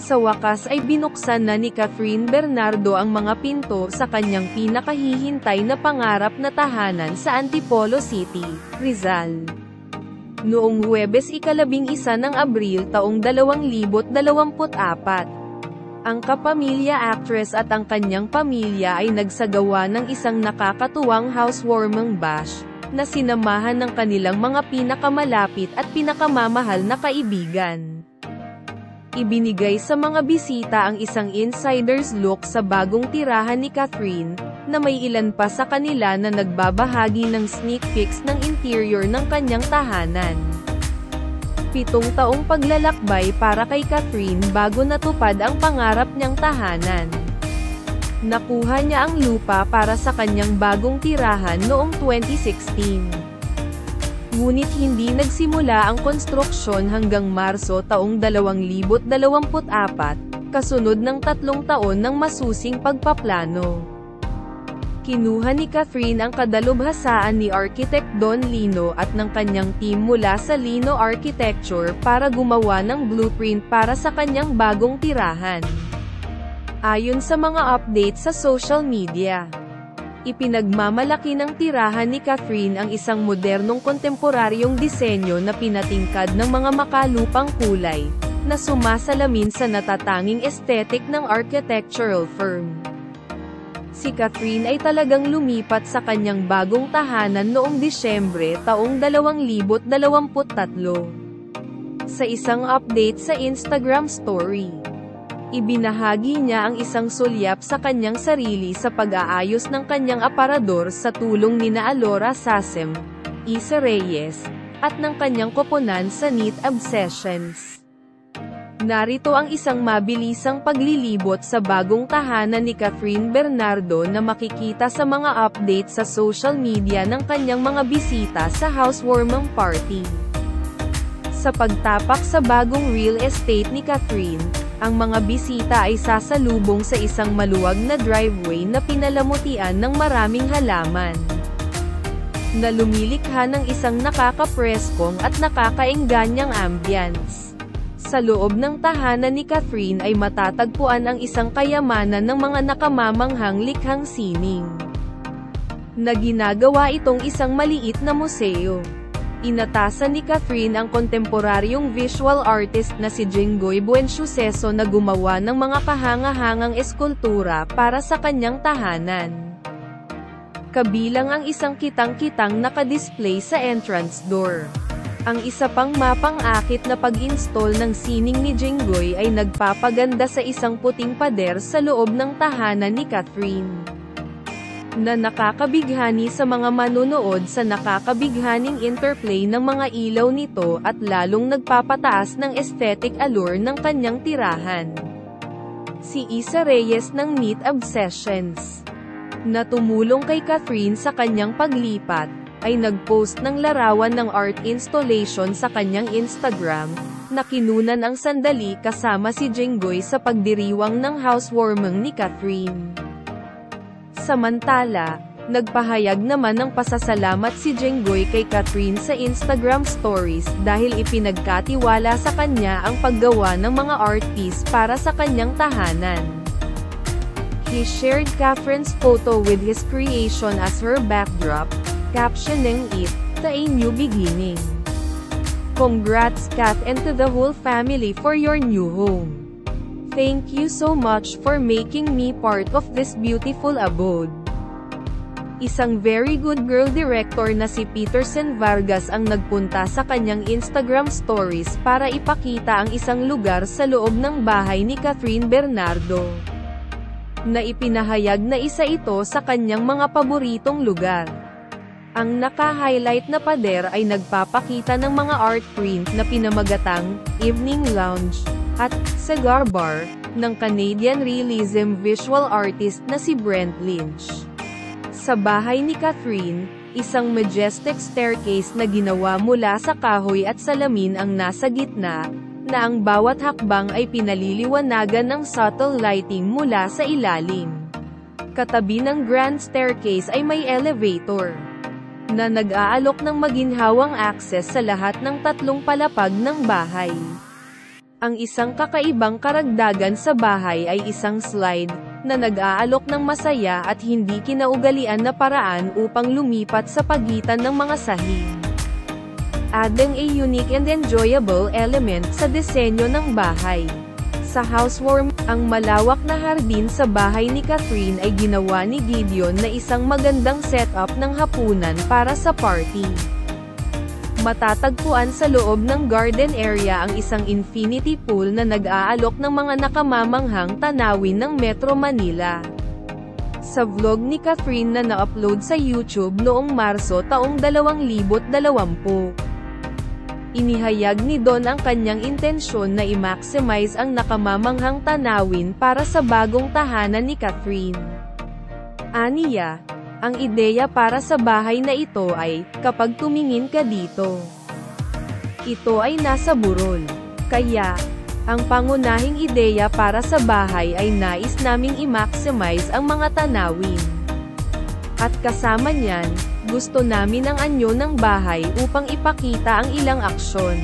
Sa wakas ay binuksan na ni Catherine Bernardo ang mga pinto sa kanyang pinakahihintay na pangarap na tahanan sa Antipolo City, Rizal. Noong Huwebes ika-11 ng Abril taong 2024. Ang kapamilya actress at ang kanyang pamilya ay nagsagawa ng isang nakakatuwang housewarming bash, na sinamahan ng kanilang mga pinakamalapit at pinakamamahal na kaibigan. Ibinigay sa mga bisita ang isang insider's look sa bagong tirahan ni Catherine, na may ilan pa sa kanila na nagbabahagi ng sneak peeks ng interior ng kanyang tahanan. 7 taong paglalakbay para kay Catherine bago natupad ang pangarap niyang tahanan. Nakuha niya ang lupa para sa kanyang bagong tirahan noong 2016. Ngunit hindi nagsimula ang konstruksyon hanggang Marso taong 2024, kasunod ng 3 taon ng masusing pagpaplano. Kinuha ni Catherine ang kadalubhasaan ni Architect Don Lino at ng kanyang team mula sa Lino Architecture para gumawa ng blueprint para sa kanyang bagong tirahan. Ayon sa mga update sa social media, ipinagmamalaki ng tirahan ni Catherine ang isang modernong kontemporaryong disenyo na pinatingkad ng mga makalupang kulay, na sumasalamin sa natatanging aesthetic ng architectural firm. Si Catherine ay talagang lumipat sa kanyang bagong tahanan noong Disyembre taong 2023. Sa isang update sa Instagram story, ibinahagi niya ang isang sulyap sa kanyang sarili sa pag-aayos ng kanyang aparador sa tulong nina Alora Sasem, Isa Reyes, at ng kanyang koponan sa Neat Obsessions. Narito ang isang mabilisang paglilibot sa bagong tahanan ni Catherine Bernardo na makikita sa mga update sa social media ng kanyang mga bisita sa housewarming party. Sa pagtapak sa bagong real estate ni Catherine, ang mga bisita ay sasalubong sa isang maluwag na driveway na pinalamutian ng maraming halaman, na lumilikha ng isang nakakapreskong at nakakaengganyang ambience. Sa loob ng tahanan ni Catherine ay matatagpuan ang isang kayamanan ng mga nakamamanghang likhang sining, na ginagawa itong isang maliit na museo. Inatasan ni Catherine ang kontemporaryong visual artist na si Jenggoy Buensuceso na gumawa ng mga kahanga-hangang eskultura para sa kanyang tahanan. Kabilang ang isang kitang-kitang nakadisplay sa entrance door. Ang isa pang mapang-akit na pag-install ng sining ni Jenggoy ay nagpapaganda sa isang puting pader sa loob ng tahanan ni Catherine, na nakakabighani sa mga manunood sa nakakabighaning interplay ng mga ilaw nito at lalong nagpapataas ng aesthetic allure ng kanyang tirahan. Si Isa Reyes ng Neat Obsessions, na tumulong kay Catherine sa kanyang paglipat, ay nagpost ng larawan ng art installation sa kanyang Instagram, na kinunan ang sandali kasama si Jenggoy sa pagdiriwang ng housewarming ni Catherine. Samantala, nagpahayag naman ng pasasalamat si Jenggoy kay Catherine sa Instagram stories dahil ipinagkatiwala sa kanya ang paggawa ng mga art piece para sa kanyang tahanan. He shared Catherine's photo with his creation as her backdrop, captioning it, "To a new beginning. Congrats Kath and to the whole family for your new home. Thank you so much for making me part of this beautiful abode." Isang very good girl director na si Peterson Vargas ang nagpunta sa kanyang Instagram stories para ipakita ang isang lugar sa loob ng bahay ni Catherine Bernardo, na ipinahayag na isa ito sa kanyang mga paboritong lugar. Ang naka-highlight na pader ay nagpapakita ng mga art print na pinamagatang Evening Lounge at Cigar Bar ng Canadian realism visual artist na si Brent Lynch. Sa bahay ni Catherine, isang majestic staircase na ginawa mula sa kahoy at salamin ang nasa gitna, na ang bawat hakbang ay pinaliliwanagan ng subtle lighting mula sa ilalim. Katabi ng grand staircase ay may elevator, na nag-aalok ng maginhawang access sa lahat ng 3 palapag ng bahay. Ang isang kakaibang karagdagan sa bahay ay isang slide, na nag-aalok ng masaya at hindi kinaugalian na paraan upang lumipat sa pagitan ng mga sahig. Adding a unique and enjoyable element sa disenyo ng bahay. Sa housewarming, ang malawak na hardin sa bahay ni Catherine ay ginawa ni Gideon na isang magandang setup ng hapunan para sa party. Matatagpuan sa loob ng garden area ang isang infinity pool na nag-aalok ng mga nakamamanghang tanawin ng Metro Manila. Sa vlog ni Catherine na na-upload sa YouTube noong Marso taong 2020, inihayag ni Don ang kanyang intensyon na i-maximize ang nakamamanghang tanawin para sa bagong tahanan ni Catherine. Aniya, ang ideya para sa bahay na ito ay, kapag tumingin ka dito, ito ay nasa burol. Kaya, ang pangunahing ideya para sa bahay ay nais naming i-maximize ang mga tanawin. At kasama niyan, gusto namin ang anyo ng bahay upang ipakita ang ilang aksyon.